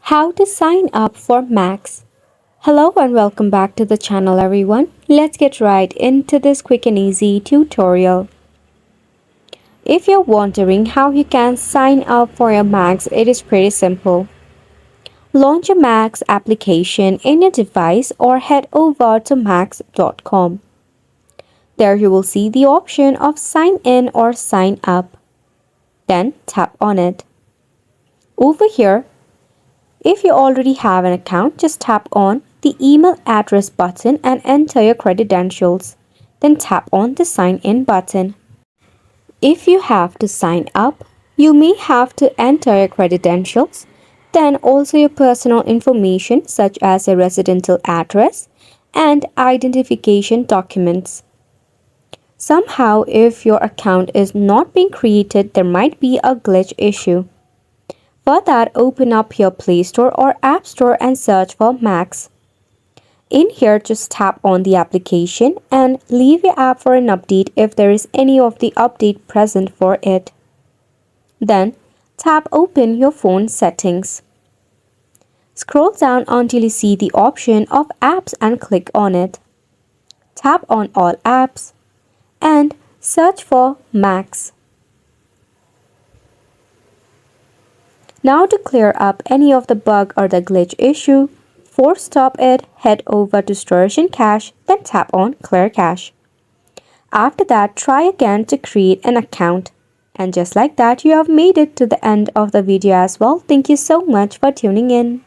How to sign up for Max. Hello and welcome back to the channel everyone. Let's get right into this quick and easy tutorial. If you're wondering how you can sign up for your Max, it is pretty simple. Launch a Max application in your device or head over to max.com. There you will see the option of sign in or sign up. Then tap on it. Over here, if you already have an account, just tap on the email address button and enter your credentials. Then tap on the sign in button. If you have to sign up, you may have to enter your credentials, then also your personal information such as a residential address and identification documents. Somehow, if your account is not being created, there might be a glitch issue. For that, open up your Play Store or App Store and search for Max. In here, just tap on the application and leave your app for an update if there is any of the update present for it. Then, tap Open your phone settings. Scroll down until you see the option of Apps and click on it. Tap on All Apps and search for Max. Now to clear up any of the bug or the glitch issue, force stop it, head over to Storage and Cache, then tap on Clear Cache. After that, try again to create an account. And just like that, you have made it to the end of the video as well. Thank you so much for tuning in.